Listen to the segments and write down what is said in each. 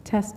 Test.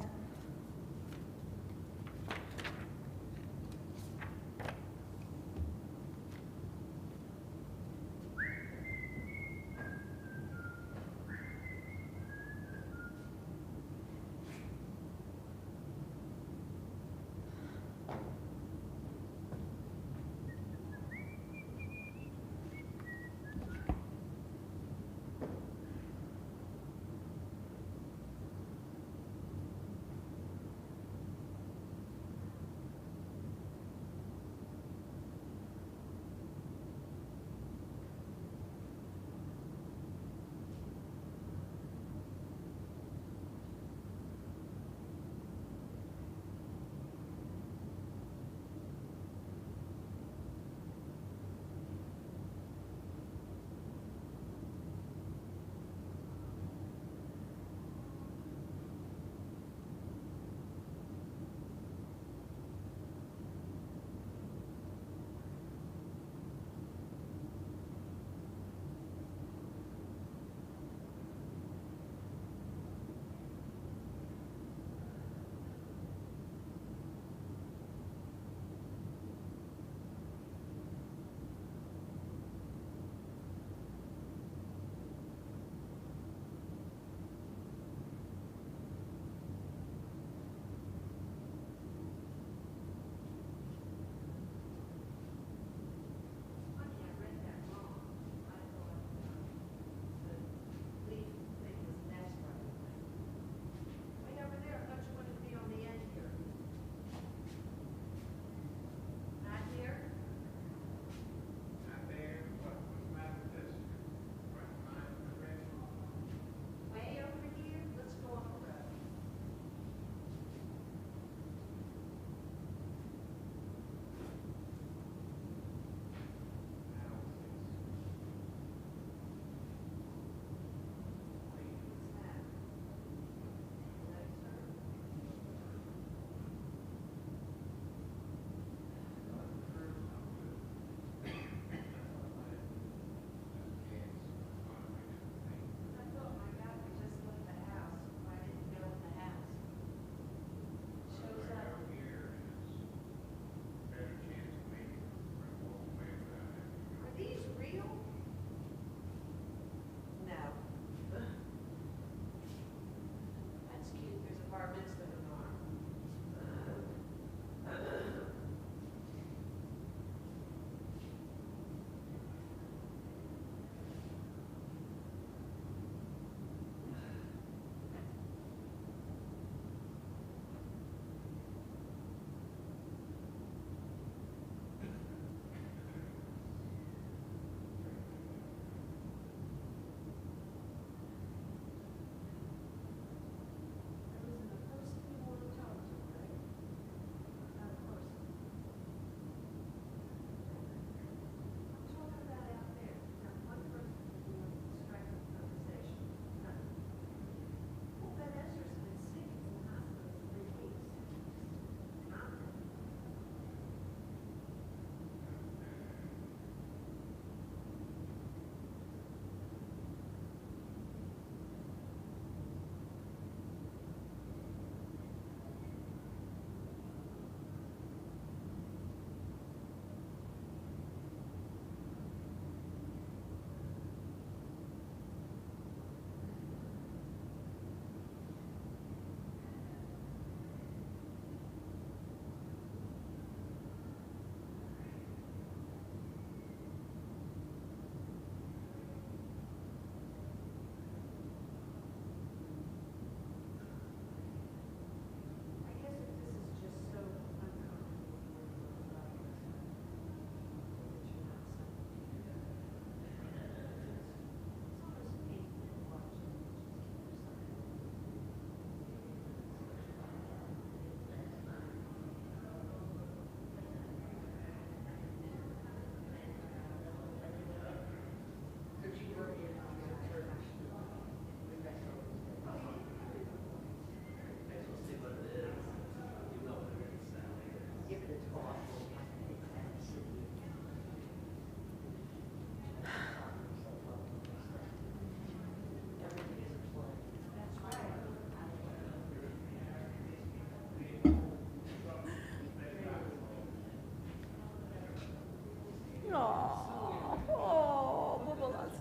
Bubblelas.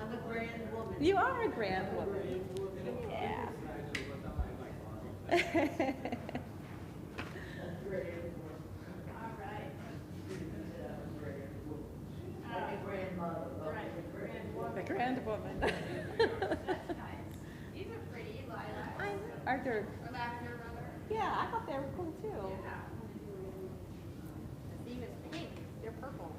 I'm a grand woman. You are a grand woman. Yeah. The grand woman. That's nice. These are pretty, lilac. Arthur. Or lavender, rather. Yeah, I thought they were cool too. Yeah. These is pink. They're purple.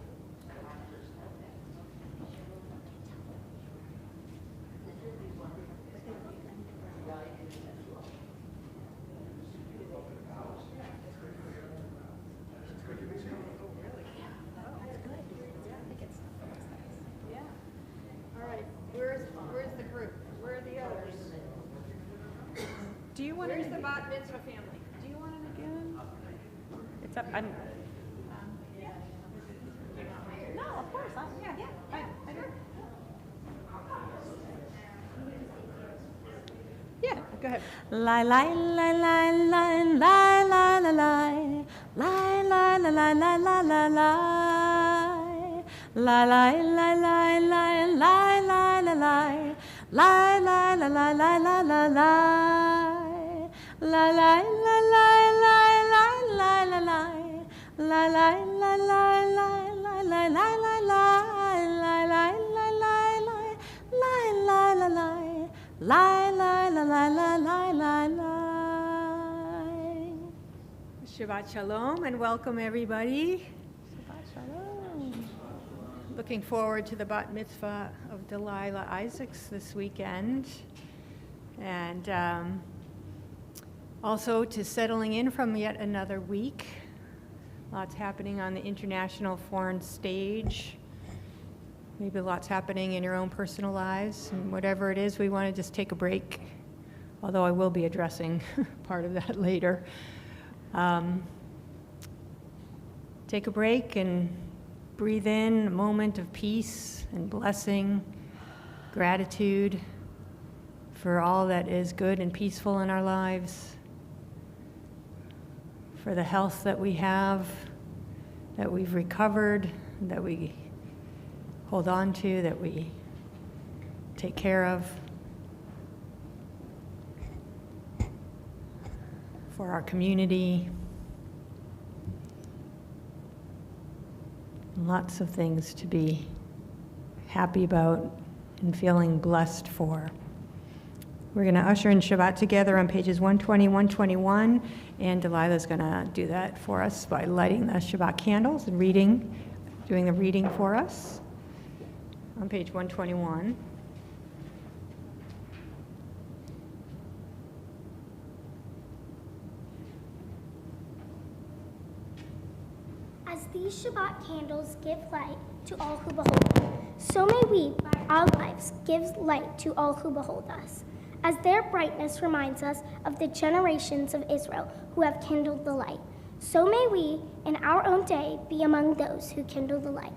All right. Where's the group? Where are the others? Do you want Where's it the again? bat mitzvah family? Do you want it again? It's up. I'm. No, of course. Yeah. I do. Yeah. Go ahead. Lie, lie, lie, lie, lie, lie, lie, lie, lie, lie, lie, lie, lie, lie, lie, lie, lie. Lie, lie, lie, lie, lie, lie, lie, lie, lie. Lie, lie, lie, lie, lie, lie, lie, lie. Lie, lie, lie, lie, lie, lie, lie, lie, lie. Lie, lie, lie, lie, lie, lie, lie, lie, lie, lie. Lie, lie, lie, lie, lie, lie, lie, lie, lie. Lie, lie, lie, lie, lie, lie, lie, lie. Shabbat Shalom and welcome everybody. Shabbat shalom. Looking forward to the bat mitzvah of Delilah Isaacs this weekend. And also to settling in from yet another week. Lots happening on the international foreign stage. Maybe lots happening in your own personal lives. And whatever it is, we want to just take a break. Although I will be addressing part of that later. Take a break and breathe in a moment of peace and blessing, gratitude for all that is good and peaceful in our lives, for the health that we have, that we've recovered, that we hold on to, that we take care of, for our community. Lots of things to be happy about and feeling blessed for. We're going to usher in Shabbat together on pages 120, 121, and Delilah's going to do that for us by lighting the Shabbat candles and doing the reading for us on page 121. As these Shabbat candles give light to all who behold them, so may we, by our lives, give light to all who behold us. As their brightness reminds us of the generations of Israel who have kindled the light, so may we, in our own day, be among those who kindle the light.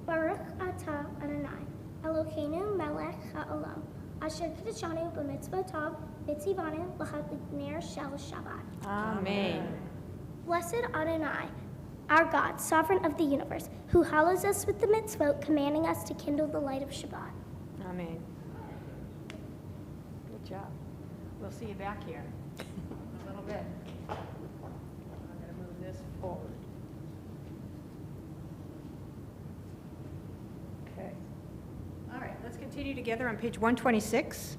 Baruch atah Adonai, Elokeinu melech ha'olam, asher kiddushanu b'mitzvotav, v'tzivanu l'chadlik ner shel Shabbat. Amen. Blessed Adonai, our God, sovereign of the universe, who hallows us with the mitzvot, commanding us to kindle the light of Shabbat. Amen. Good job. We'll see you back here in a little bit. I'm going to move this forward. Okay. All right, let's continue together on page 126.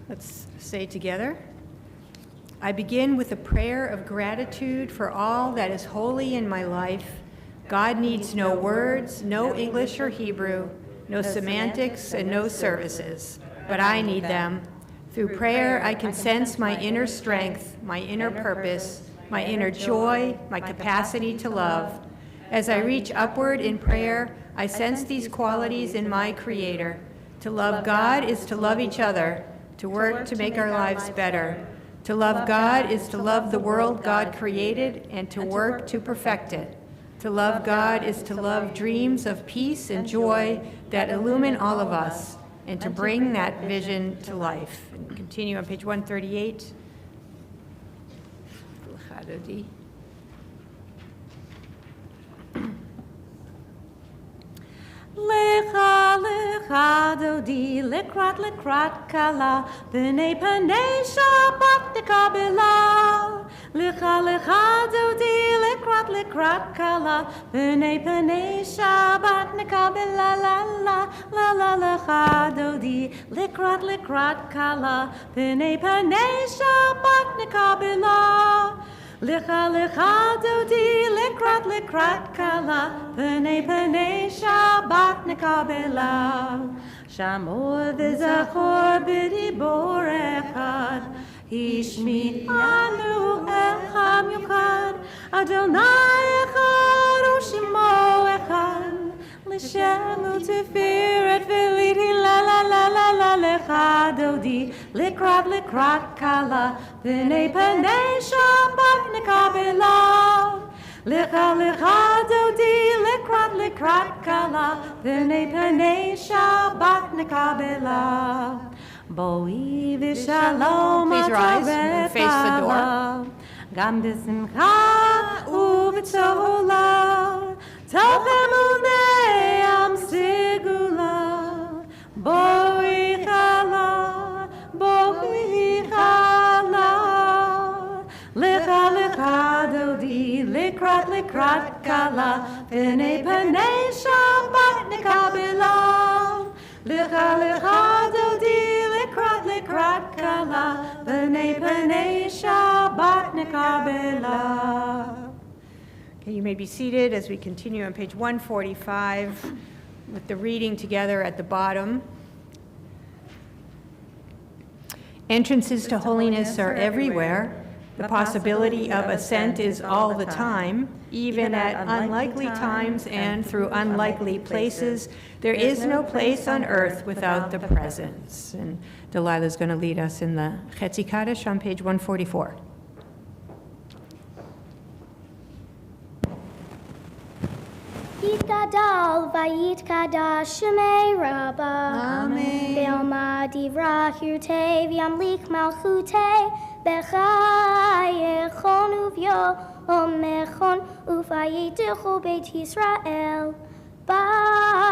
Let's say together, I begin with a prayer of gratitude for all that is holy in my life. God needs no words, no English or Hebrew, no semantics, and no services, but I need them. Through prayer, I can sense my inner strength, my inner purpose, my inner joy, my capacity to love. As I reach upward in prayer, I sense these qualities in my Creator. To love God is to love each other, to work to make our lives better. To love God is to love the world God created and to work to perfect it. To love God is to love dreams of peace and joy that illumine all of us and to bring that vision to life. And continue on page 138. Lecha lecha dodi lekrat kala b'nei panei Shabbat nekabela. Lecha lecha dodi lekrat kala b'nei panei Shabbat nekabela. La la la la lecha dodi lekrat kala b'nei panei Shabbat nekabela. Lecha lecha dodi lekrat kala b'nei panei Shabbat nekabela. Shamor v'zachor b'dibor echad Hishmi anu echad yuchad Adonai echad u'shemo echad L'shem u'teferet v'liti la la la la la lecha dodi lekrat kala b'nei panei Shabbat nekabela. Lecha lecha dodi lekrat kala b'nei panei Shabbat nekabela. Boi v'shalom Please rise and face the door. Gam b'simcha u'v'tola Tochem u'ne'am sigula. Boi chala Lecha lecha dodi lekrat kala b'nei panei Shabbat nekabela. Lecha lecha dodi lekrat kala b'nei panei Shabbat nekabela. Okay, you may be seated as we continue on page 145 with the reading together at the bottom. Entrances to holiness are everywhere. The possibility of ascent is all the time, even at unlikely times and through unlikely places. There is no place on earth without the presence. And Delilah's going to lead us in the Chetzi Kaddish on page 144. Yitgadal vayitgadash shemei Rabbah. Amen. Ve'alma divra hirtei v'yamlik malchutei. Bechayechon uv'yomechon uvayitechu beit Yisrael. Bagala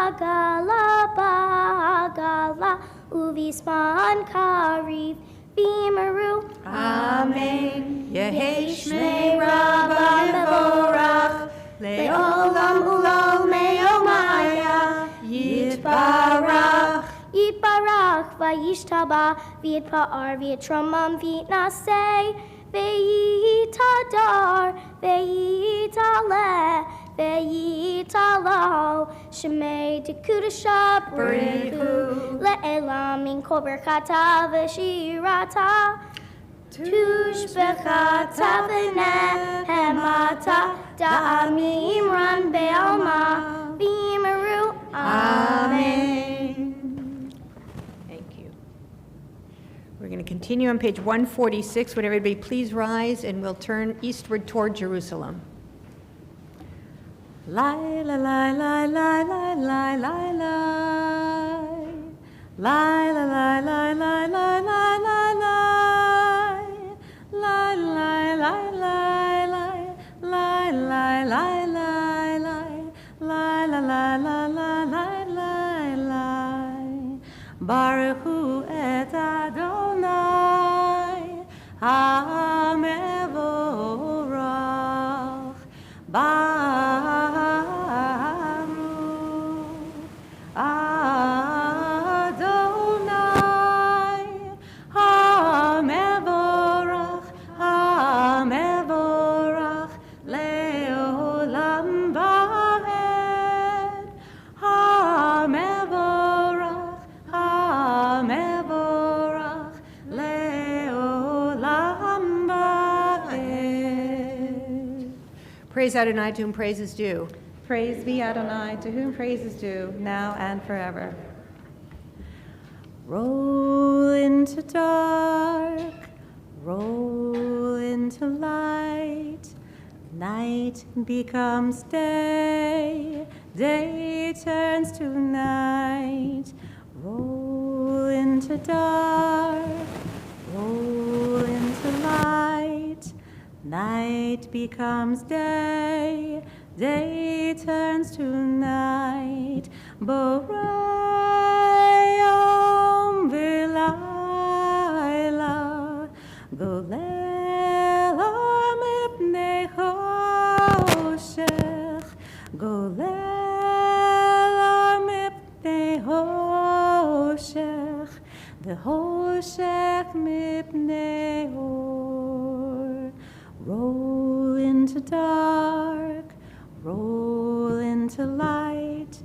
uvisman kariv v'yimeru. Amen. Yehei shmei Rabbah mevorach. Le'olam u'lol me'omaya. Yitbarach. Yitbarach vayishtaba v'yitpa'ar v'yitromam v'yitnaseh v'yitadar v'yitaleh v'yitalo shemei dekudasha b'rihu le'elam min kol berchata v'shirata tushbechata v'nehemata da'ami imran be'alma v'yimeru. Amen. We're going to continue on page 146. Would everybody please rise, and we'll turn eastward toward Jerusalem. Lai la lai lai lai lai lai lai lai lai la lai lai lai lai lai lai lai lai lai lai lai lai lai lai lai la la la la la la la. Baruch hu et Adonai HaMevorach. Praise Adonai, to whom praise is due. Praise be Adonai, to whom praise is due, now and forever. Roll into dark, roll Night becomes day, day turns to night. Roll into dark, roll into light. Night becomes day, day turns to night. Borayom v'layla, golel mipnei choshech, golel mipnei choshech, v'choshech mipnei or. Roll into dark, roll into light.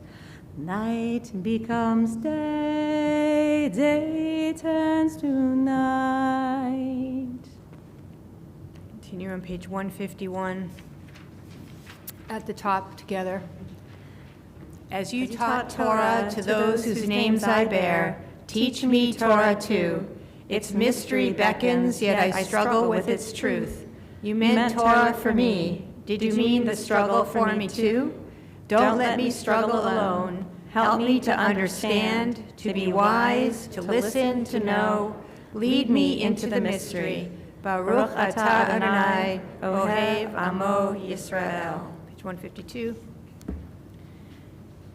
Night becomes day, day turns to night. Continue on page 151 at the top together. As you taught Torah to those whose names I bear, teach me Torah too. Its mystery beckons, yet I struggle with its truth. You meant Torah for me. Did you mean the struggle for me too? Don't let me struggle alone. Help me to understand, to be wise, to listen, to know. Lead me into the mystery. Baruch atah Adonai, Ohev Amo Yisrael. Page 152.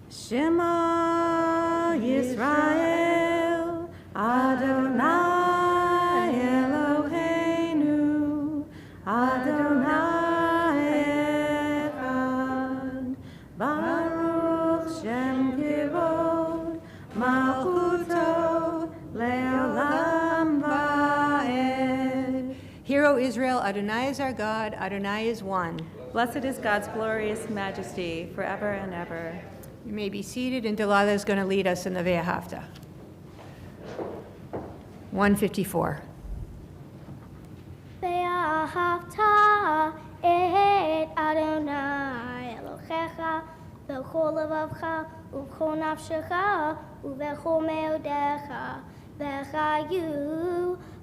Shema Yisrael, Adonai Eloheinu, Adonai Echad, Baruch Shem Kivod, Malchuto Leolam Va'ed. Hear, O Israel, Adonai is our God, Adonai is one. Blessed is God's glorious majesty forever and ever. You may be seated, and Delilah is going to lead us in the Ve'ahavta. 154. Ve'ahavta et Adonai Elohecha b'chol levavcha u'b'chol nafshecha u'b'chol meodecha v'chayu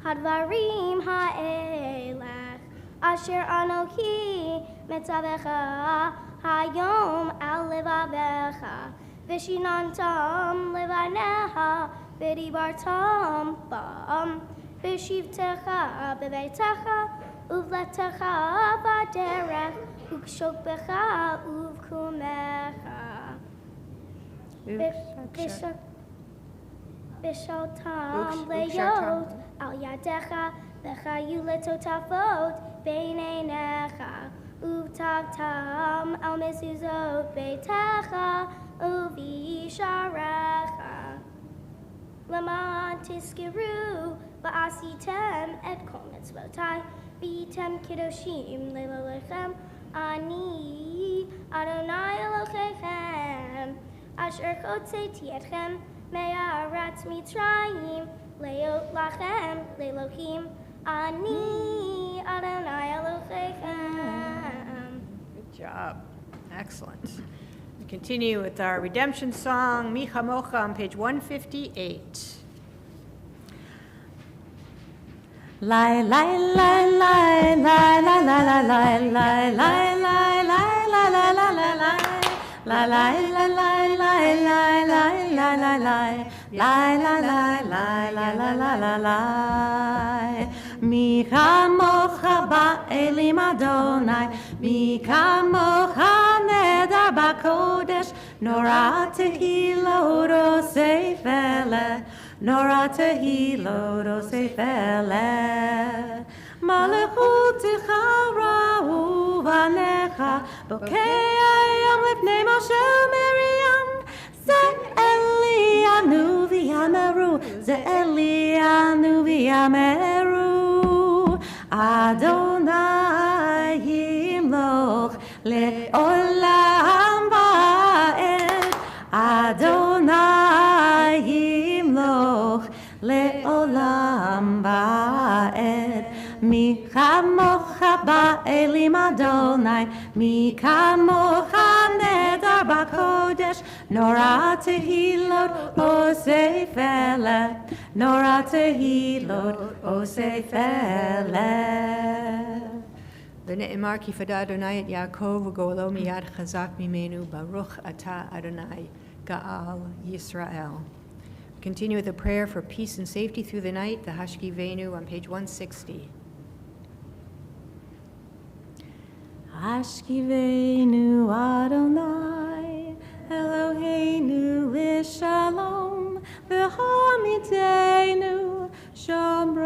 hadvarim ha'elech asher anochi metzavecha hayom al levavecha v'shinantam levaneha v'dibartam bam v'shivtecha b'beitecha uvletecha b'derech u'kshokbecha uvkumecha v'shaltam leyot al yadecha v'chayu letotafot b'neinecha uvtavtam al mezuzot beitecha uvisharecha Lama tiskiru va'asitem et kol mitzvotai v'item kiddoshim le'lolechem ani Adonai Elohechem asher chotzeti etchem me'aretz Mitzrayim le'ot lachem le'elohim ani Adonai Elohechem. Good job. Excellent. We continue with our redemption song, Mi Chamocha, on page 158. Lie, lie, lie, lie, lie, lie, lie, lie, lie, lie, lie, lie, lie, lie, lie, lie, lie. La la la la la la la la la la la la la la la la la la. Mi chamocha ba'elim Adonai, mi chamocha nedar b'kodesh, nora tehilot osei feleh, nora tehilot osei feleh. Malechutecha ra'u vanecha, bokei ayam lifnei Moshe Miriam. Ze Elianu v'yameru, ze Elianu v'yameru. Adonai yimloch le'olam va'ed. Adonai yimloch le'olam va'ed. Mi chamocha ba'elim Adonai, mi chamocha nedar b'kodesh, nora tehilot osei feleh, nora tehilot osei feleh. ונאמר כי פדה אדוני את יעקב וגואלו מיד חזק ממנו, ברוך אתה Adonai Gaal Yisrael. Continue with a prayer for peace and safety through the night, the Hashkivenu on page 160. Hashkivenu Adonai, Eloheinu l'shalom, v'hamidenu, shomreinu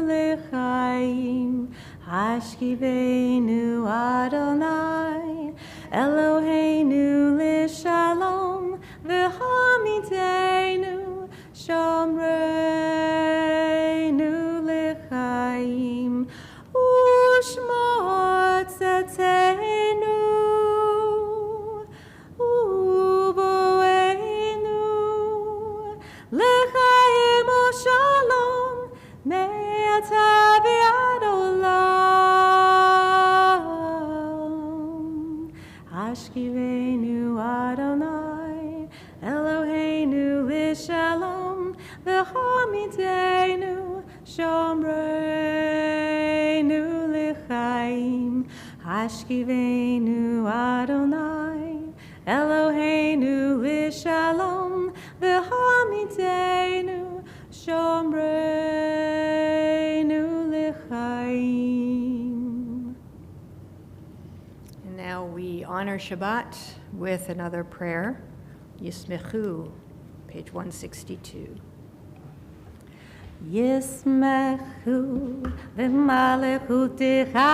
l'chaim. Hashkivenu Adonai, Eloheinu l'shalom, v'hamidenu, shomreinu l'chaim. Ushma tzatenu, uboenu, l'chaim u'shalom, me'ata v'ad olam. Hashkivenu Adonai, Eloheinu l'shalom, v'hamidenu, shomreinu l'chaim. Hashkivenu Adonai, Eloheinu l'shalom, v'hamidenu, shomreinu l'chaim. And now we honor Shabbat with another prayer. Yismechu, page 162. Yismechu v'malechutecha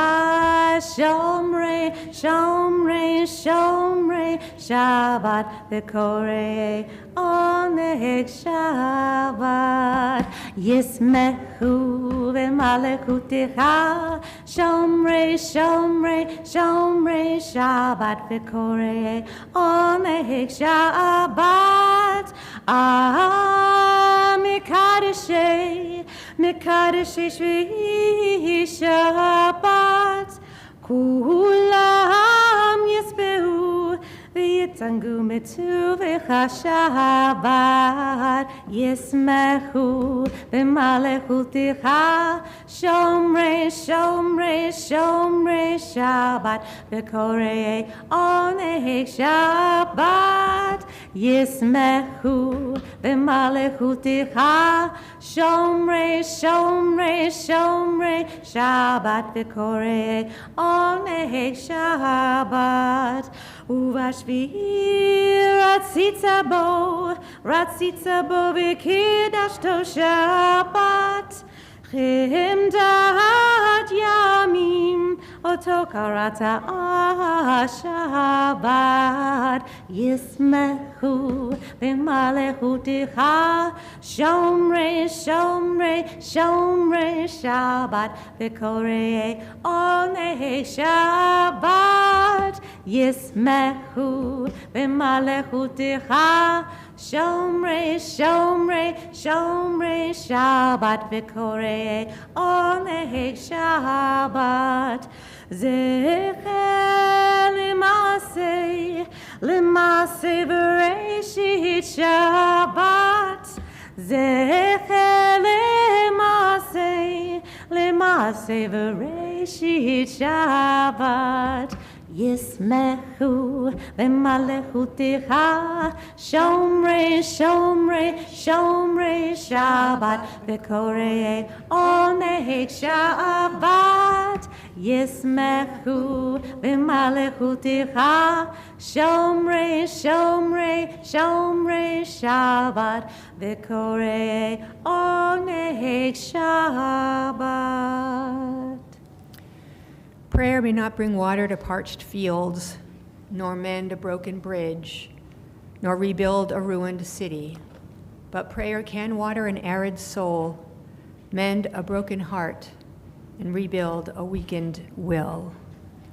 shomrei, shomrei, shomrei Shabbat v'korei oneg Shabbat. Yismechu v'malechutecha shomrei, shomrei, shomrei Shabbat v'korei oneg Shabbat. Mikadeshei, Mikadeshei Shvi Shabbat, Kulam Yisbehu, V'yitangu Metu V'cha Shabbat, Yismechu V'malechutecha, Shomrei, Shomrei, Shomrei Shabbat, V'korei oneg Shabbat, Yismechu v'malechutecha, shomrei, shomrei, shomrei Shabbat v'korei oneg Shabbat. Uvashvi'i ratzitza bo v'kidashto Shabbat, chemdat yamim oto karata Shabbat. Yismechu v'malechutecha, shomrei, shomrei, shomrei Shabbat v'korei oneg Shabbat. Yismechu v'malechutecha, shomrei, shomrei, shomrei Shabbat v'korei oneg Shabbat. Zecher l'masei, l'masei v'reishit Shabbat. Zecher l'masei, l'masei v'reishit Shabbat. Yismechu v'malechutecha, shomrei, shomrei, shomrei Shabbat v'korei oneg Shabbat. Yismechu v'malechutecha, shomrei, shomrei, shomrei Shabbat v'korei oneg Shabbat. Prayer may not bring water to parched fields, nor mend a broken bridge, nor rebuild a ruined city. But prayer can water an arid soul, mend a broken heart, and rebuild a weakened will.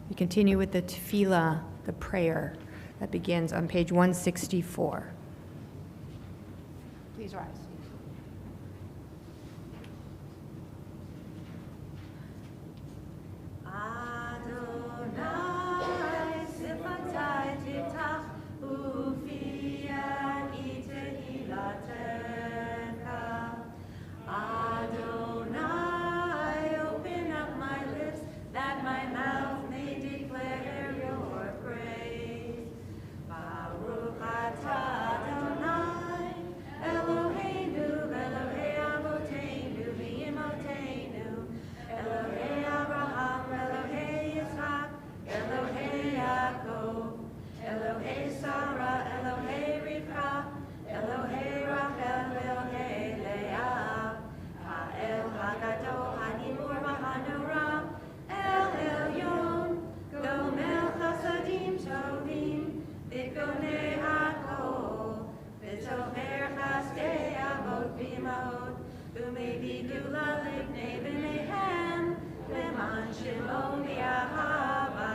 We continue with the tefillah, the prayer, that begins on page 164. Please rise. Adonai, open up my Geulah Livnei B'neihem, Leman Shilo Mi'ahava,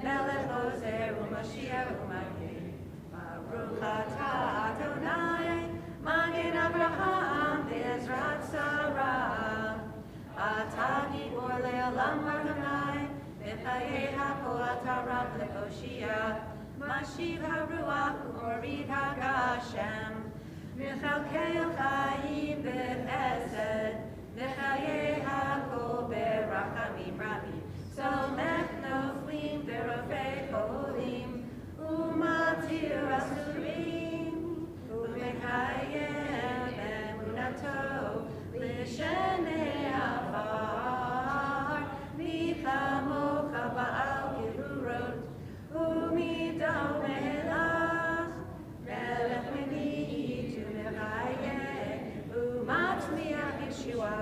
Melech Ozer U'Mashiach U'Magin, Baruch Atah Adonai, Magen Avraham Be'ezrat Sarah, Atah Gibor Le'olam Adonai, B'chayei HaPo'at HaRab Le'Hoshia, Mashiv HaRuach U'Orid HaGashem, Mechalkei Chaim B'Chesed, Mechayei HaKol B'Rachamim Rabim, Somech Noflim B'Rofei Cholim, U'Matir Asurim, U'Mechayem Emunato, L'Shenei Afar, Michamocha Ba'al Gerurot, U'Midon Melach, Melech Meni Tumechayeh, U'Matzmiach Yeshua,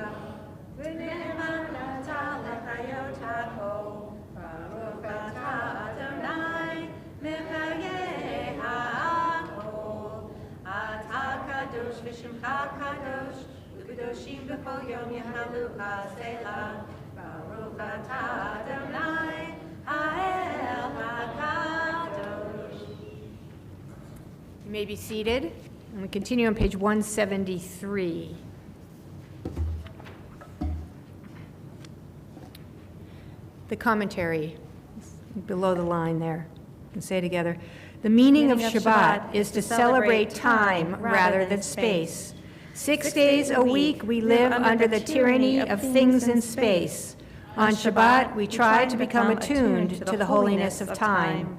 V'ne'eman Atah L'chayot HaKol, Baruch Atah Adonai, Mechayeh HaKol, Atah Kadosh V'Shimcha Kadosh, U'Kedoshim B'chol Yom Yehalucha Selah, Baruch Atah Adonai, Ha'el HaKadosh. You may be seated. And we continue on page 173. The commentary below the line there. You can say it together. The meaning of Shabbat is to celebrate time rather than space. 6 days a week we live under the tyranny of things in space. On Shabbat we try to become attuned to the holiness of time.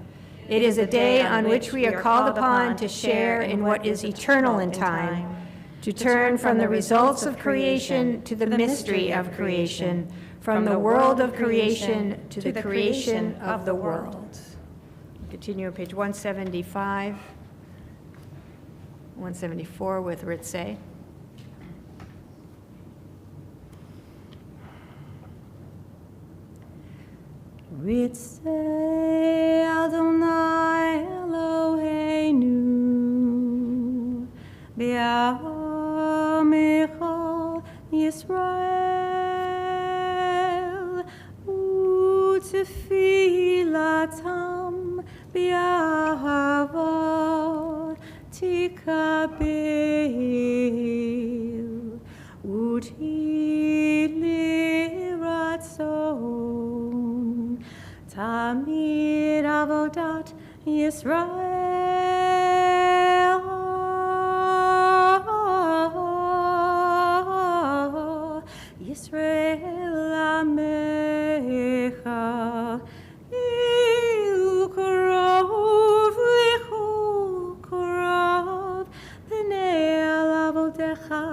It is a day on which we are called upon to share in what is eternal in time, to turn from the results of creation to the mystery of creation, from the world of creation to the creation of the world. Continue on page 175, 174 with Ritzeh. Ritzei Adonai Eloheinu B'Amecha Yisrael U'Tefilatam B'Ahava Tikabel U'Tiliratson Tamid Avodat Yisrael Yisrael Amecha U'Korov L'Chol Korov L'nei Avodecha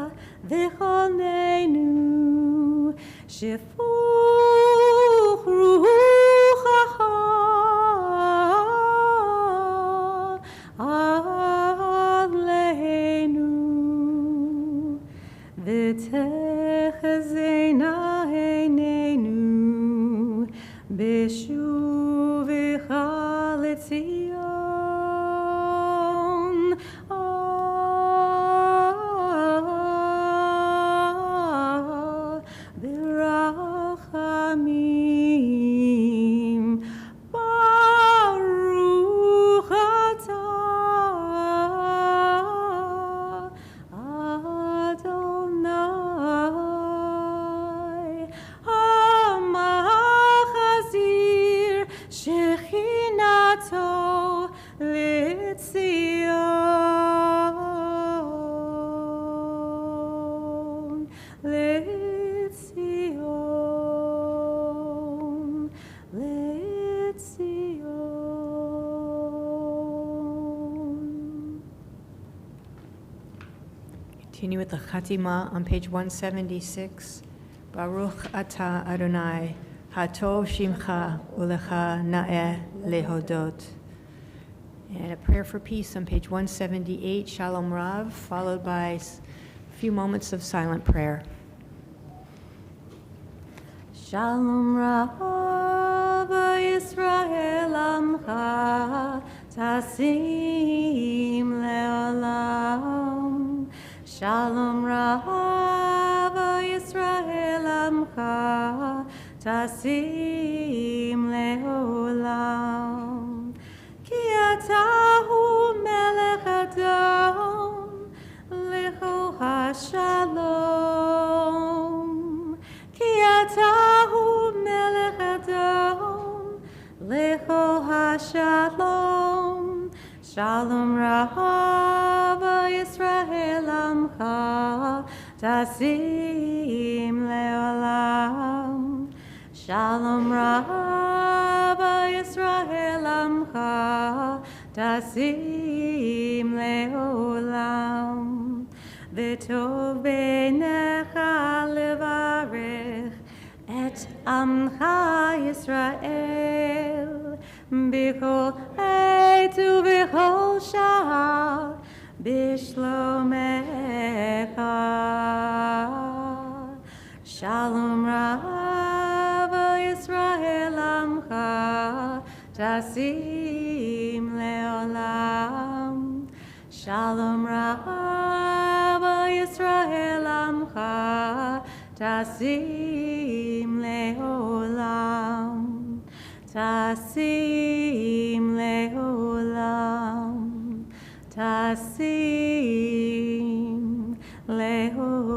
V'Choneinu Shefuch Ruchacha Aleinu V'techezena Eineinu B'shuvecha L'Tzion B'rachamim Baruch Atah Adonai HaMachazir Shechinato L'Tzion L'Tzion L'Tzion. Continue with the Chatima on page 176. Baruch Atah Adonai, Hatov Shimcha Ulecha Na'eh Lehodot. And a prayer for peace on page 178, Shalom Rav, followed by a few moments of silent prayer. Shalom Rav Yisrael Amcha Tasim Leolam. Shalom Rav tasim leolam. Ki ata hu melech adom, lecho hashalom. Ki ata hu melech adom, lecho hashalom. Shalom Rahava Yisrael Amcha, tasim leolam. Shalom Rahava Yisrael Amcha, tasim leolam. V'tov beinecha levarech et amcha Yisrael, b'kol עת ובכל שעה, בשלומך. Shalom Rava Yisrael Amcha, tasim leolam. Shalom Rava Yisrael Amcha, tasim leolam. Tasim leolam, tasim leolam.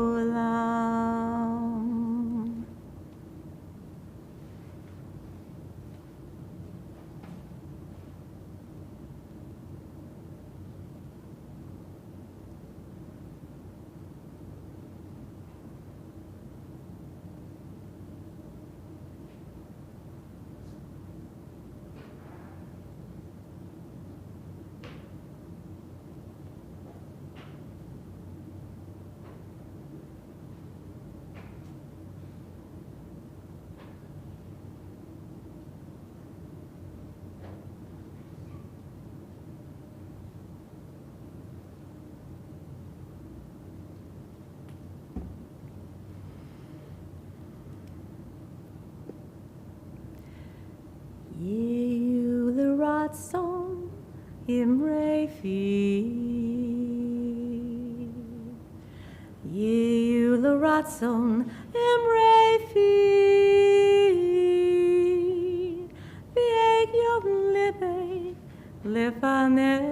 Yehu l'ratzon imrei fi. Yehu l'ratzon imrei fi. V'eg yom libei lefanecha.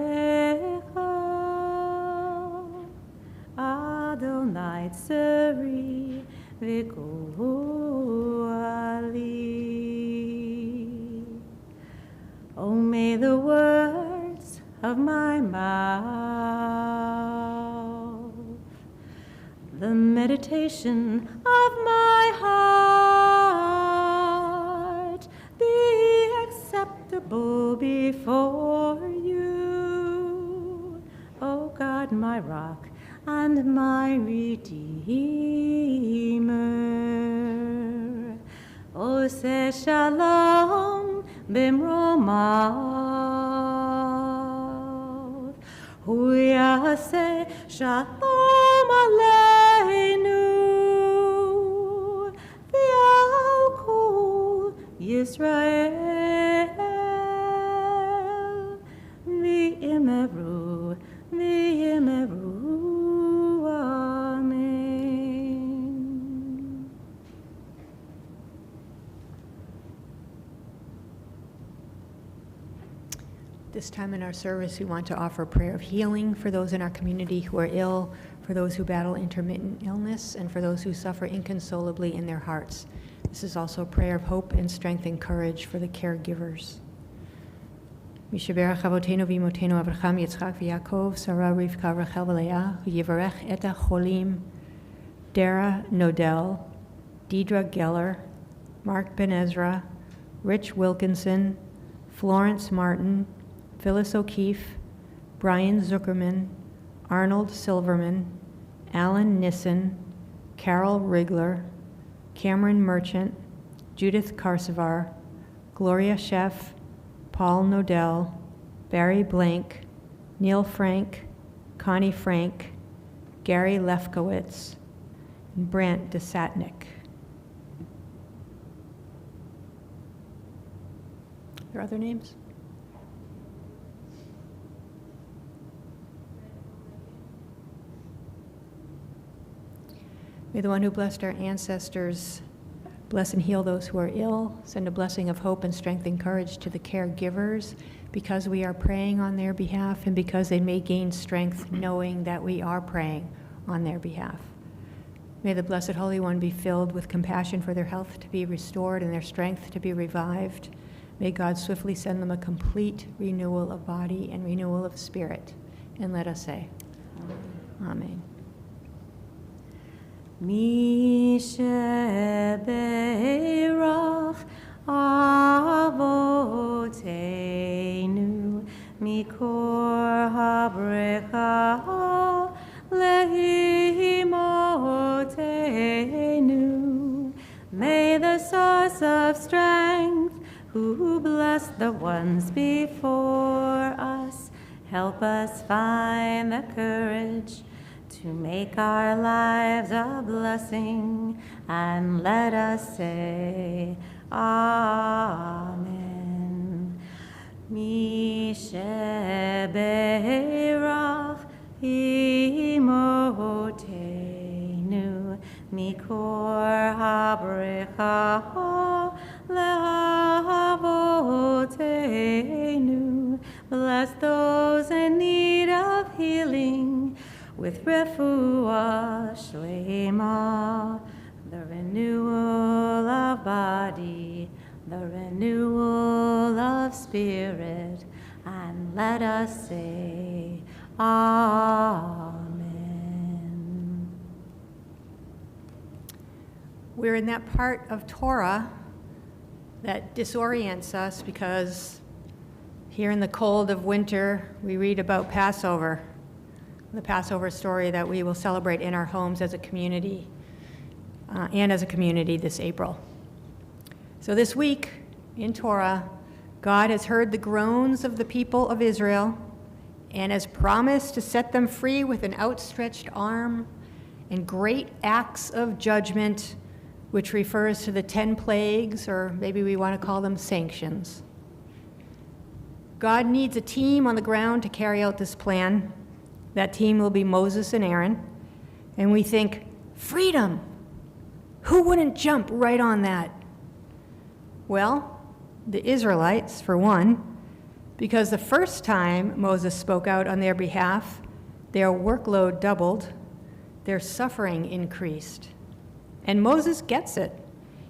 Adonai tzeri v'kol ali. Oh, may the words of my mouth, the meditation of my heart be acceptable before you, O God, my rock and my redeemer. Oseh shalom b'mromav, hu yaseh shalom aleinu, v'al kol Yisrael, v'yimeru, amen. This time in our service, we want to offer a prayer of healing for those in our community who are ill, for those who battle intermittent illness, and for those who suffer inconsolably in their hearts. This is also a prayer of hope and strength and courage for the caregivers. Mishaberach Avotenu v'Imotenu Avraham Yitzchak v'Yaakov Sarah Rivka Rachel v'Leah Yivarech et HaCholim Dara Nodell, Deidre Geller, Mark Ben Ezra, Rich Wilkinson, Florence Martin, Phyllis O'Keefe, Brian Zuckerman, Arnold Silverman, Alan Nissen, Carol Rigler, Cameron Merchant, Judith Karsavar, Gloria Sheff, Paul Nodell, Barry Blank, Neil Frank, Connie Frank, Gary Lefkowitz, and Brant Desatnik. Are there other names? May the one who blessed our ancestors Bless and heal those who are ill. Send a blessing of hope and strength and courage to the caregivers, because we are praying on their behalf and because they may gain strength knowing that we are praying on their behalf. May the Blessed Holy One be filled with compassion for their health to be restored and their strength to be revived. May God swiftly send them a complete renewal of body and renewal of spirit. And let us say, Amen. Misheberach Avotenu Mikor Habrecha Lehimotenu. May the source of strength, who blessed the ones before us, help us find the courage to make our lives a blessing, and let us say, Amen. Misheberach imotenu mikor habrecha lehavotenu. Bless those in need of healing with refuah shlema, the renewal of body, the renewal of spirit, and let us say, Amen. We're in that part of Torah that disorients us because here in the cold of winter, we read about Passover, the Passover story that we will celebrate in our homes as a community and as a community this April. So this week in Torah, God has heard the groans of the people of Israel and has promised to set them free with an outstretched arm and great acts of judgment, which refers to the 10 plagues, or maybe we want to call them sanctions. God needs a team on the ground to carry out this plan. That team will be Moses and Aaron. And we think, freedom! Who wouldn't jump right on that? Well, the Israelites, for one, because the first time Moses spoke out on their behalf, their workload doubled, their suffering increased. And Moses gets it.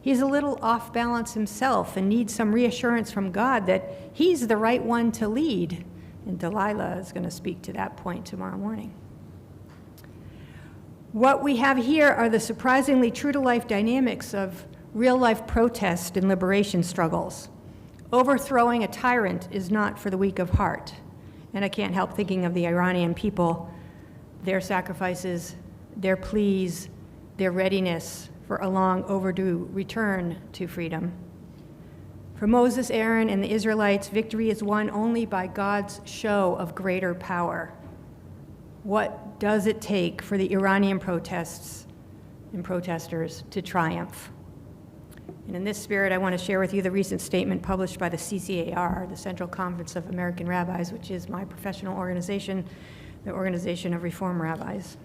He's a little off balance himself and needs some reassurance from God that he's the right one to lead. And Delilah is going to speak to that point tomorrow morning. What we have here are the surprisingly true-to-life dynamics of real-life protest and liberation struggles. Overthrowing a tyrant is not for the weak of heart. And I can't help thinking of the Iranian people, their sacrifices, their pleas, their readiness for a long overdue return to freedom. For Moses, Aaron, and the Israelites, victory is won only by God's show of greater power. What does it take for the Iranian protests and protesters to triumph? And in this spirit, I want to share with you the recent statement published by the CCAR, the Central Conference of American Rabbis, which is my professional organization, the Organization of Reform Rabbis.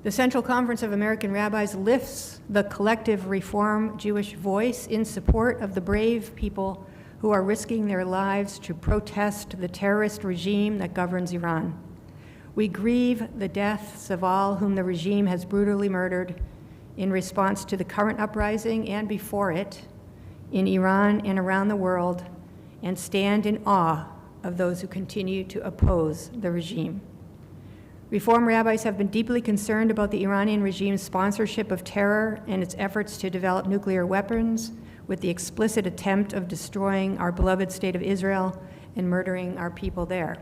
The Central Conference of American Rabbis lifts the collective Reform Jewish voice in support of the brave people who are risking their lives to protest the terrorist regime that governs Iran. We grieve the deaths of all whom the regime has brutally murdered in response to the current uprising and before it in Iran and around the world, and stand in awe of those who continue to oppose the regime. Reform rabbis have been deeply concerned about the Iranian regime's sponsorship of terror and its efforts to develop nuclear weapons with the explicit attempt of destroying our beloved state of Israel and murdering our people there.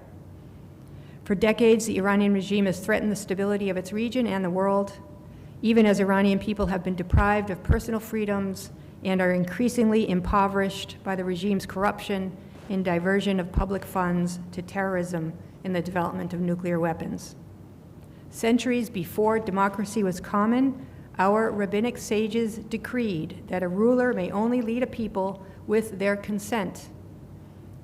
For decades, the Iranian regime has threatened the stability of its region and the world, even as Iranian people have been deprived of personal freedoms and are increasingly impoverished by the regime's corruption and diversion of public funds to terrorism and the development of nuclear weapons. Centuries before democracy was common, our rabbinic sages decreed that a ruler may only lead a people with their consent.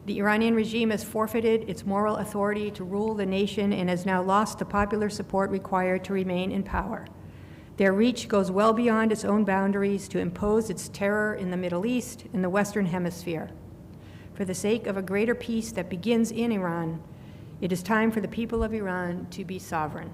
The Iranian regime has forfeited its moral authority to rule the nation and has now lost the popular support required to remain in power. Their reach goes well beyond its own boundaries to impose its terror in the Middle East and the Western Hemisphere. For the sake of a greater peace that begins in Iran, it is time for the people of Iran to be sovereign.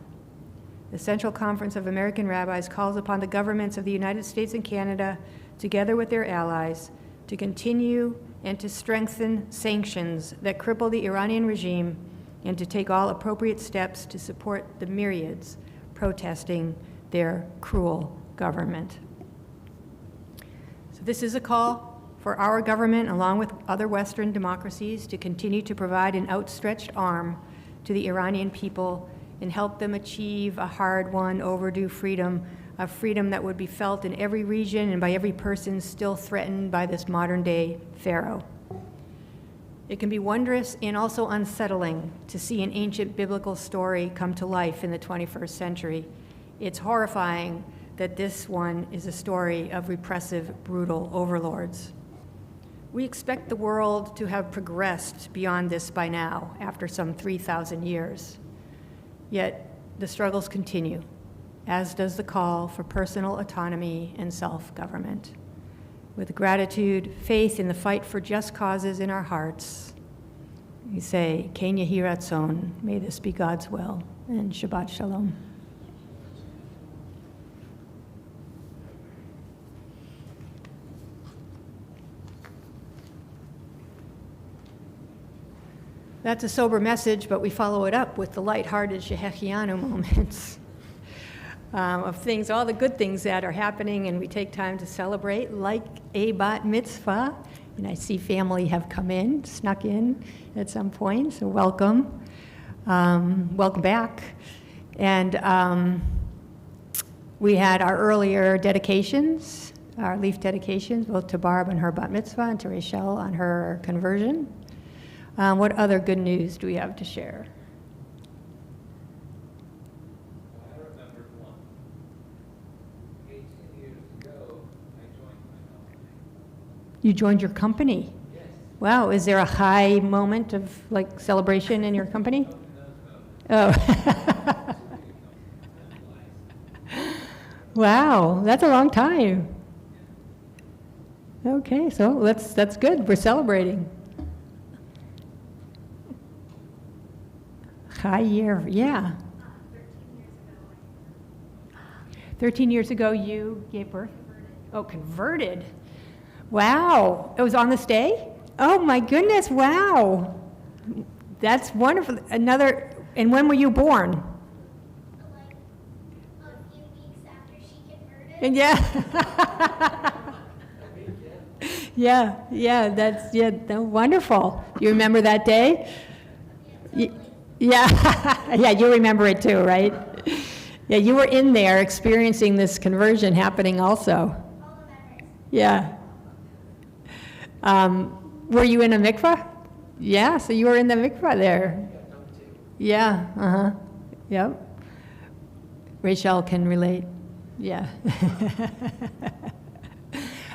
The Central Conference of American Rabbis calls upon the governments of the United States and Canada, together with their allies, to continue and to strengthen sanctions that cripple the Iranian regime and to take all appropriate steps to support the myriads protesting their cruel government. So this is a call for our government, along with other Western democracies, to continue to provide an outstretched arm to the Iranian people and help them achieve a hard-won, overdue freedom, a freedom that would be felt in every region and by every person still threatened by this modern-day pharaoh. It can be wondrous and also unsettling to see an ancient biblical story come to life in the 21st century. It's horrifying that this one is a story of repressive, brutal overlords. We expect the world to have progressed beyond this by now, after some 3,000 years. Yet the struggles continue, as does the call for personal autonomy and self-government. With gratitude, faith in the fight for just causes in our hearts, we say, Ken Yehi Ratzon, may this be God's will, and Shabbat Shalom. That's a sober message, but we follow it up with the lighthearted Shehechianu moments of things, all the good things that are happening, and we take time to celebrate, like a bat mitzvah. And I see family have come in, snuck in at some point, so welcome. Welcome back. And we had our earlier dedications, our leaf dedications, both to Barb on her bat mitzvah and to Rachel on her conversion. What other good news do we have to share? I remembered one. 18 years ago, I joined my company. You joined your company? Yes. Wow, is there a high moment of like celebration in your company? Oh. Wow, that's a long time. Okay, so that's good. We're celebrating. High year, yeah. 13 years ago, you gave birth? Oh, converted. Wow. It was on this day? Oh, my goodness. Wow. That's wonderful. And when were you born? Like a few weeks after she converted. And that's wonderful. You remember that day? Yeah, you remember it too, right? Yeah, you were in there experiencing this conversion happening also. Yeah. Were you in a mikvah? Yeah, so you were in the mikvah there. Yeah, uh-huh. Yep. Rachel can relate. Yeah.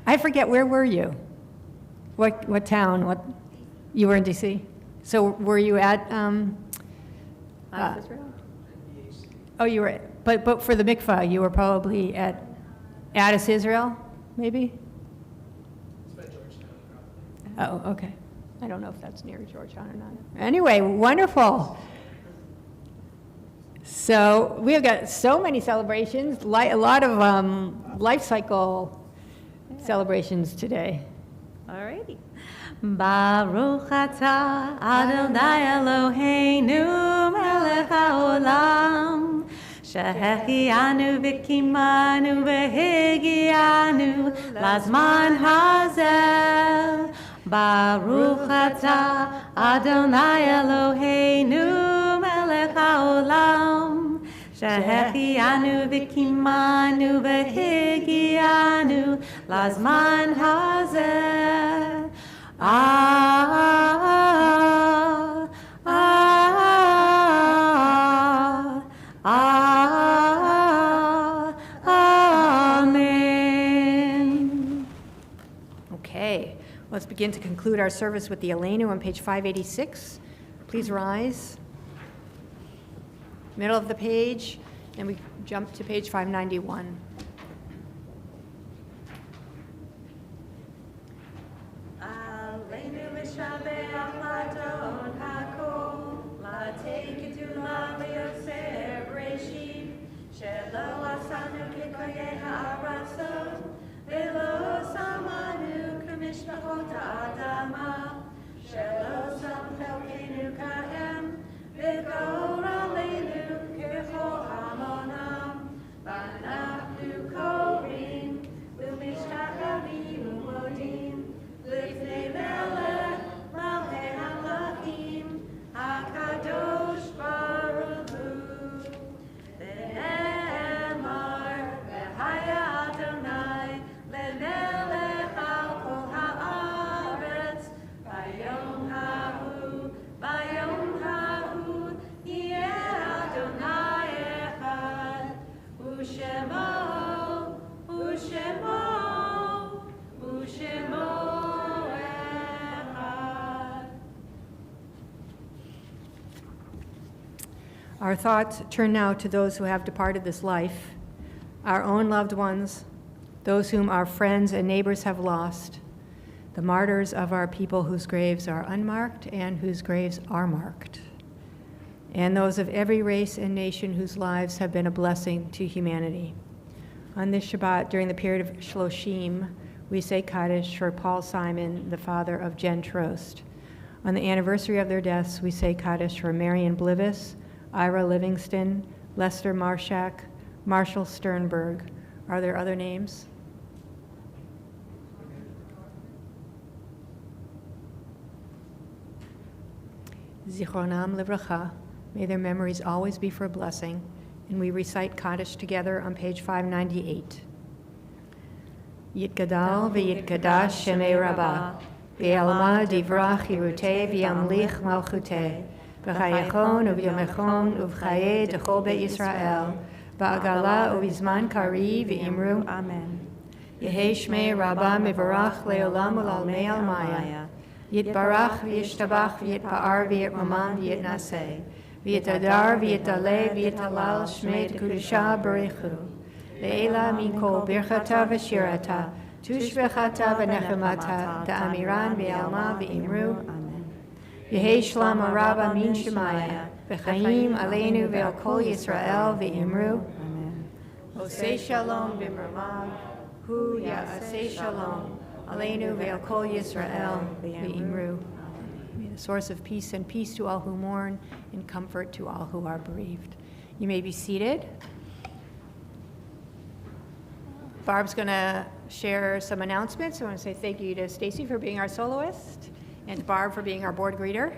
I forget, where were you? What town? You were in D.C.? So were you at Israel? Oh, you were, but for the mikvah, you were probably at Addis, Israel, maybe? It's by Georgetown, probably. Oh, okay. I don't know if that's near Georgetown or not. Anyway, wonderful. So we have got so many celebrations, a lot of life cycle celebrations today. All righty. Baruch atah Adonai Eloheinu melech haolam shehechianu v'kimanu v'higianu lazman hazeh. Baruch atah Adonai Eloheinu melech haolam shehechianu v'kimanu v'higianu lazman hazeh. Amen. Okay, let's begin to conclude our service with the Aleinu on page 586. Please rise. Middle of the page, and we jump to page 591. Aleinu mishabeach ladon hakol, lateketu la'liyoser breshim, shelo asanu kikoye ha'arasot, velo samanu k'mishpachot ha'adama, shelo sam chelkenu ka'em, v'kol aleinu k'chol hamonam, v'anachnu korim, v'mishtachavim u'modim, Lifnei melech, malchei hamlachim, hakadosh baruch hu. Ve'emar, v'haya Adonai, lemelech al kol haaretz, bayom hahu, yeh Adonai echad, u'shemo, u'shemo, u'shemo. Our thoughts turn now to those who have departed this life, our own loved ones, those whom our friends and neighbors have lost, the martyrs of our people whose graves are unmarked and whose graves are marked, and those of every race and nation whose lives have been a blessing to humanity. On this Shabbat, during the period of Shloshim, we say Kaddish for Paul Simon, the father of Jen Trost. On the anniversary of their deaths, we say Kaddish for Marion Blivis, Ira Livingston, Lester Marshak, Marshall Sternberg. Are there other names? Zichronam livracha. May their memories always be for a blessing. And we recite Kaddish together on page 598. Yitgadal v'yitgadash shemei rabbah, v'yalma divrach yiruteh v'yamlich malchuteh, v'chayachon u'vyomechon u'vchaye dechol beit Yisrael, v'agala u'vizman kari v'imru amen. Yehei shmei rabbah mivarach le'olam u'lalmei almaya, yitbarach v'yishtabach v'yitpa'ar v'yitramam v'yitnaseh, v'yitadar v'yitale v'yitalal shmei t'kudusha barichu, Le'ela mikol birchata v'shirata, tushvechata v'nechemata, da'amiran v'yalma v'imru. Amen. Yehei shlam rabba min shemaya, v'chaim aleinu ve'al kol Yisrael v'imru. Amen. Osei shalom b'mramav, hu ya'asei shalom, aleinu ve'al kol Yisrael v'imru. May the source of peace and peace to all who mourn, and comfort to all who are bereaved. You may be seated. Barb's going to share some announcements. I want to say thank you to Stacy for being our soloist and to Barb for being our board greeter.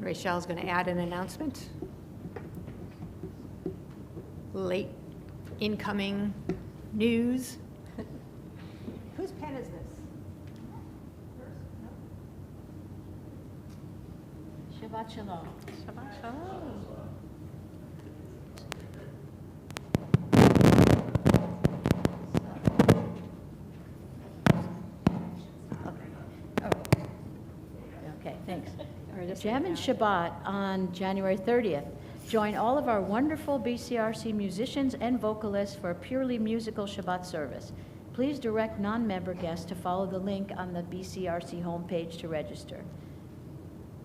Rachel's going to add an announcement. Late incoming news. Whose pen is this? Shabbat shalom. Shabbat shalom. Okay, thanks. Jam and Shabbat on January 30th. Join all of our wonderful BCRC musicians and vocalists for a purely musical Shabbat service. Please direct non-member guests to follow the link on the BCRC homepage to register.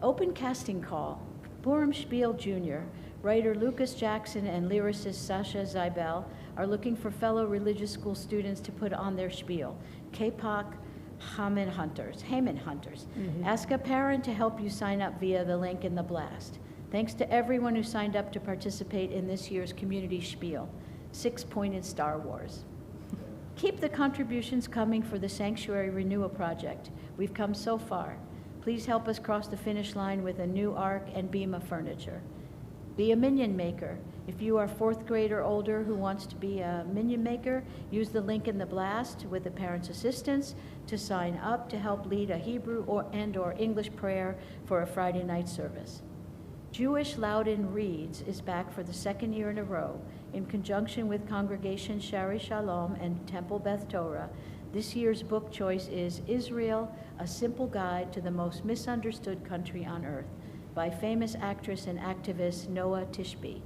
Open casting call. Purim Spiel Jr., writer Lucas Jackson and lyricist Sasha Zybel are looking for fellow religious school students to put on their spiel. K-pop Haman Hunters. Ask a parent to help you sign up via the link in the blast. Thanks to everyone who signed up to participate in this year's community spiel. 6-pointed Star Wars. Keep the contributions coming for the Sanctuary Renewal Project. We've come so far. Please help us cross the finish line with a new ark and beam of furniture. Be a minion maker. If you are 4th grade or older who wants to be a minion maker, use the link in the blast with the parent's assistance to sign up to help lead a Hebrew or English prayer for a Friday night service. Jewish Loudon Reads is back for the 2nd year in a row. In conjunction with Congregation Shari Shalom and Temple Beth Torah, this year's book choice is Israel, A Simple Guide to the Most Misunderstood Country on Earth by famous actress and activist Noah Tishby.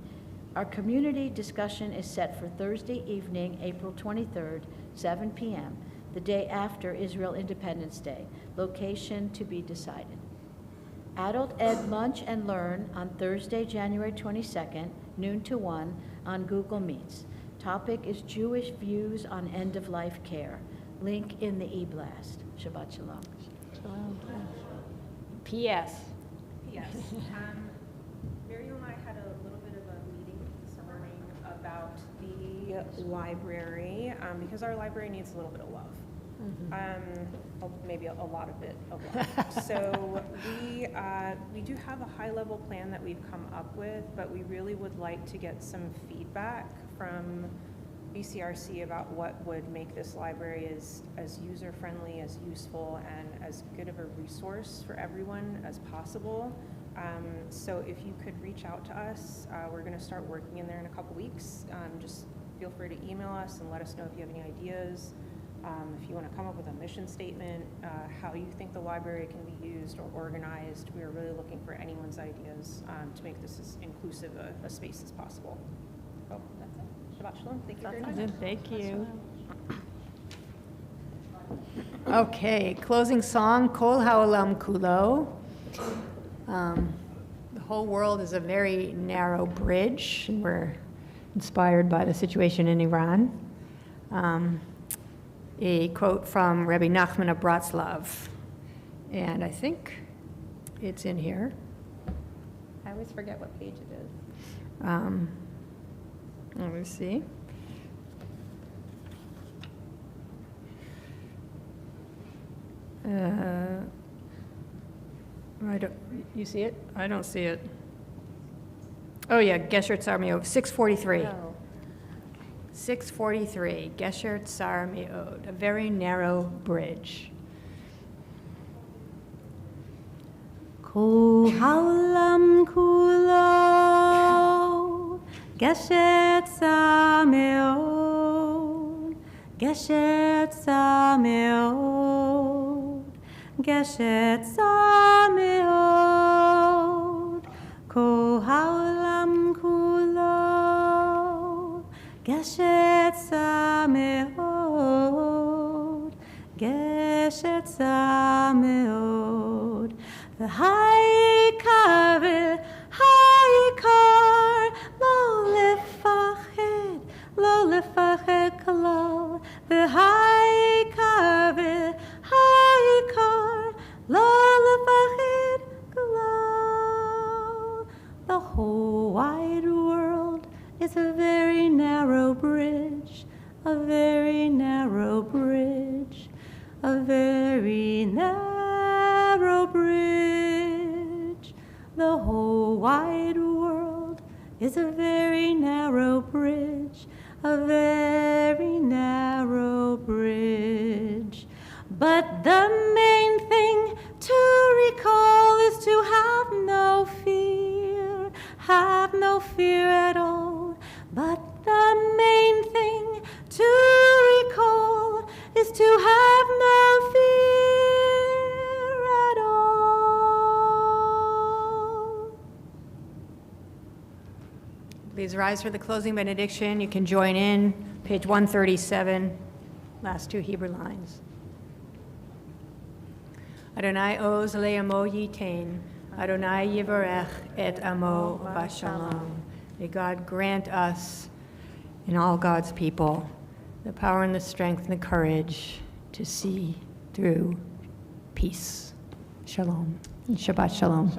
Our community discussion is set for Thursday evening, April 23rd, 7 p.m., the day after Israel Independence Day. Location to be decided. Adult Ed Lunch and Learn on Thursday, January 22nd, noon to 1 on Google Meets. Topic is Jewish views on end-of-life care. Link in the e-blast. Shabbat Shalom. P.S. Yes. Muriel and I had a little bit of a meeting this morning about the library, because our library needs a little bit of love. Maybe a lot of it of love. So we do have a high-level plan that we've come up with, but we really would like to get some feedback from BCRC about what would make this library as user-friendly, as useful, and as good of a resource for everyone as possible. So if you could reach out to us, we're going to start working in there in a couple weeks. Just feel free to email us and let us know if you have any ideas. If you want to come up with a mission statement, how you think the library can be used or organized, we are really looking for anyone's ideas to make this as inclusive a space as possible. So that's it. Shabbat Shalom. Thank you very much. Thank you. Okay, closing song, Kol Ha'olam Kulo. The whole world is a very narrow bridge, and we're inspired by the situation in Iran. A quote from Rabbi Nachman of Bratslav, and I think it's in here. I always forget what page it is. Let me see. You see it? I don't see it. Oh yeah, Gesher Tsar Me'od, 643. Oh. 643, Gesher Tsar Me'od, a very narrow bridge. Kol ha'olam kulo, Gesher Tsar Me'od, Gesher Tsar Me'od, Gesher Tsar Me'od, Kol ha'olam kulo, Gesher Tsar Me'od, Gesher Tsar Me'od, V'ha'ikar lo lefachid klal, V'ha'ikar lo lefachid klal. The whole wide world is a very narrow bridge, a very narrow bridge, a very narrow bridge. The whole wide world is a very narrow bridge, a very narrow bridge. But the main thing to recall is to have no fear at all. But the main thing to recall is to have no fear at all. Please rise for the closing benediction. You can join in, page 137, last two Hebrew lines. Adonai oz le'amo yitain, Adonai yivarech et amo v'shalom. May God grant us and all God's people the power and the strength and the courage to see through peace. Shalom. And Shabbat Shalom.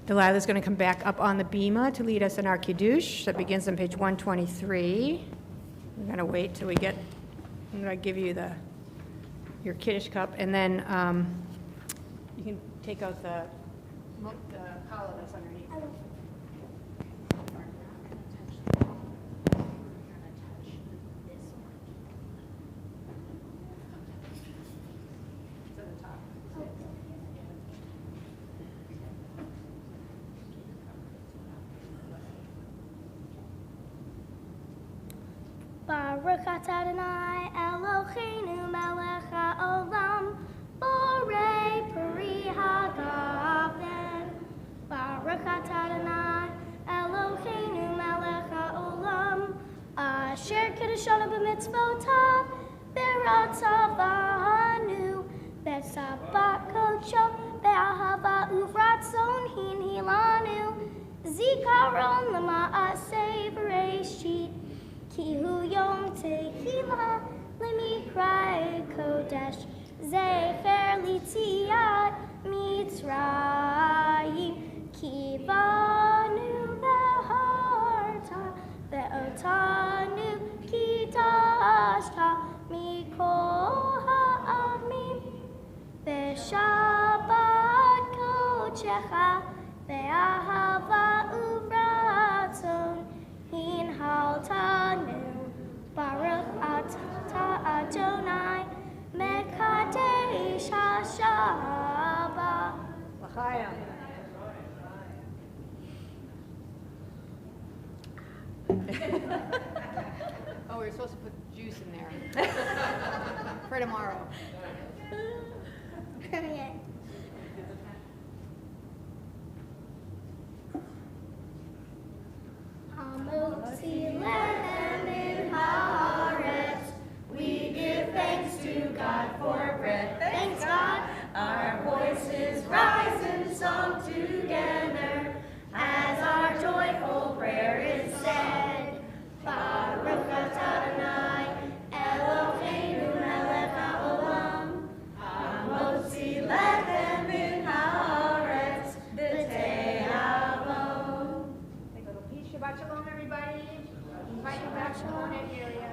Delilah's going to come back up on the bima to lead us in our Kiddush. That begins on page 123. We're going to wait till we get, I'm going to give you your Kiddush cup, and then you can take out the challah that's underneath. Baruch atah Adonai Eloheinu melech haolam. Ore Peri Hagafen, Baruch atah Adonai, Eloheinu melech haolam, Asher kiddushanu b'mitzvotav, Beratav v'hanu, B'sabat kodsho, Be'ahava uvratzon hin hilanu, Zikaron lema'aseh v'reishit, Ki hu yom tehila, Lemikrai kodesh, Zecher litziat Mitzrayim, Ki banu beharta, Ve'otanu ki dashta, Mikol ha'amim, Ve'shabbat kodecha, Ve'ahava uvratzon, hin haltanu, Baruch atah Adonai, Mekadesh HaShabbat. Oh, we were supposed to put juice in there for tomorrow. Okay. Hamotzi lechem min haaretz. We give thanks to God for bread. Thanks God. Our voices rise in song together as our joyful prayer is said. Baruch atah Adonai, Eloheinu melech haolam, hamotzi lechem min haaretz, b'tei avon. Take a little peace. Shabbat shalom, everybody. Invite you back to the next area.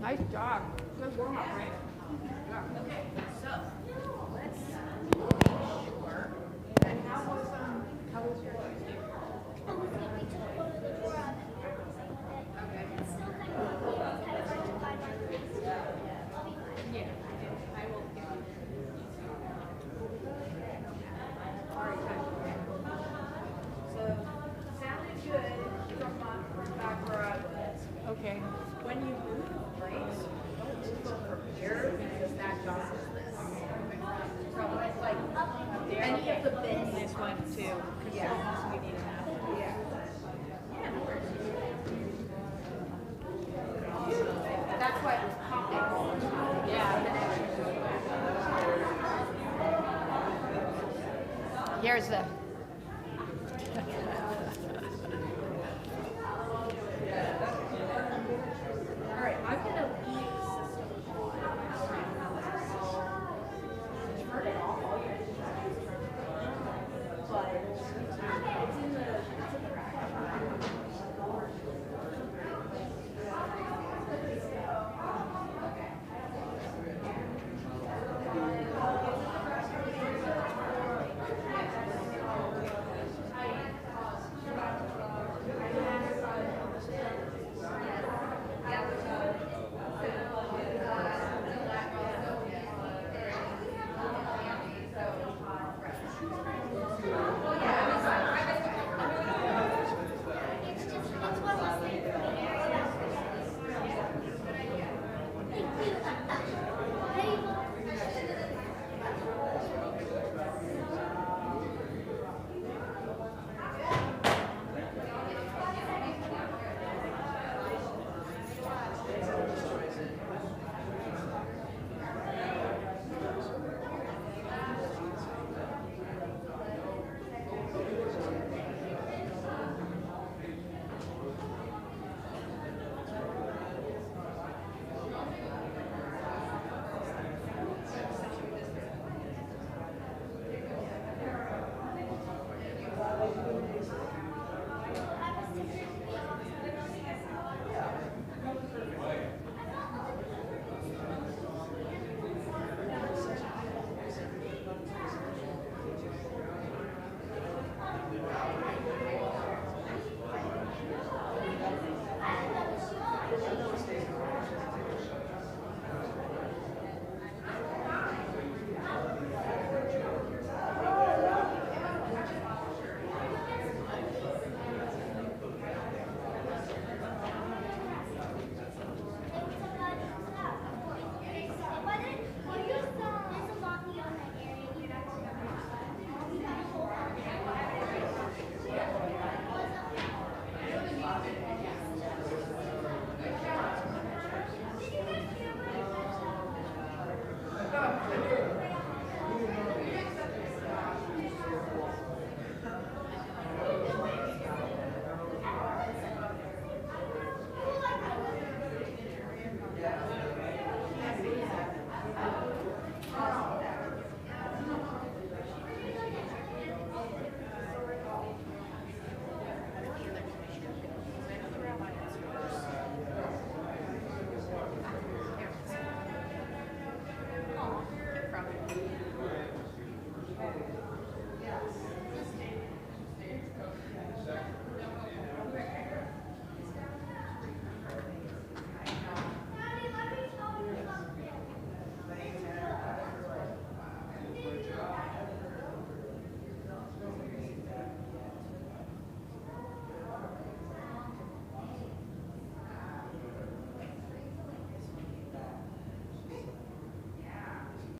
Nice job. Good warm up, right? Okay, so let's make sure that how was your Tuesday? It's still kind of cold. It's kind of hard to find my place. I'll be fine. Yeah, I will give you. So, sounded good from back where I was. Okay. When you move plates, don't feel prepared because that job is this. So it's like up there. Any of the bins. This one too. Yeah. We need that. Yeah. That's why it was popping. Yeah. Here's the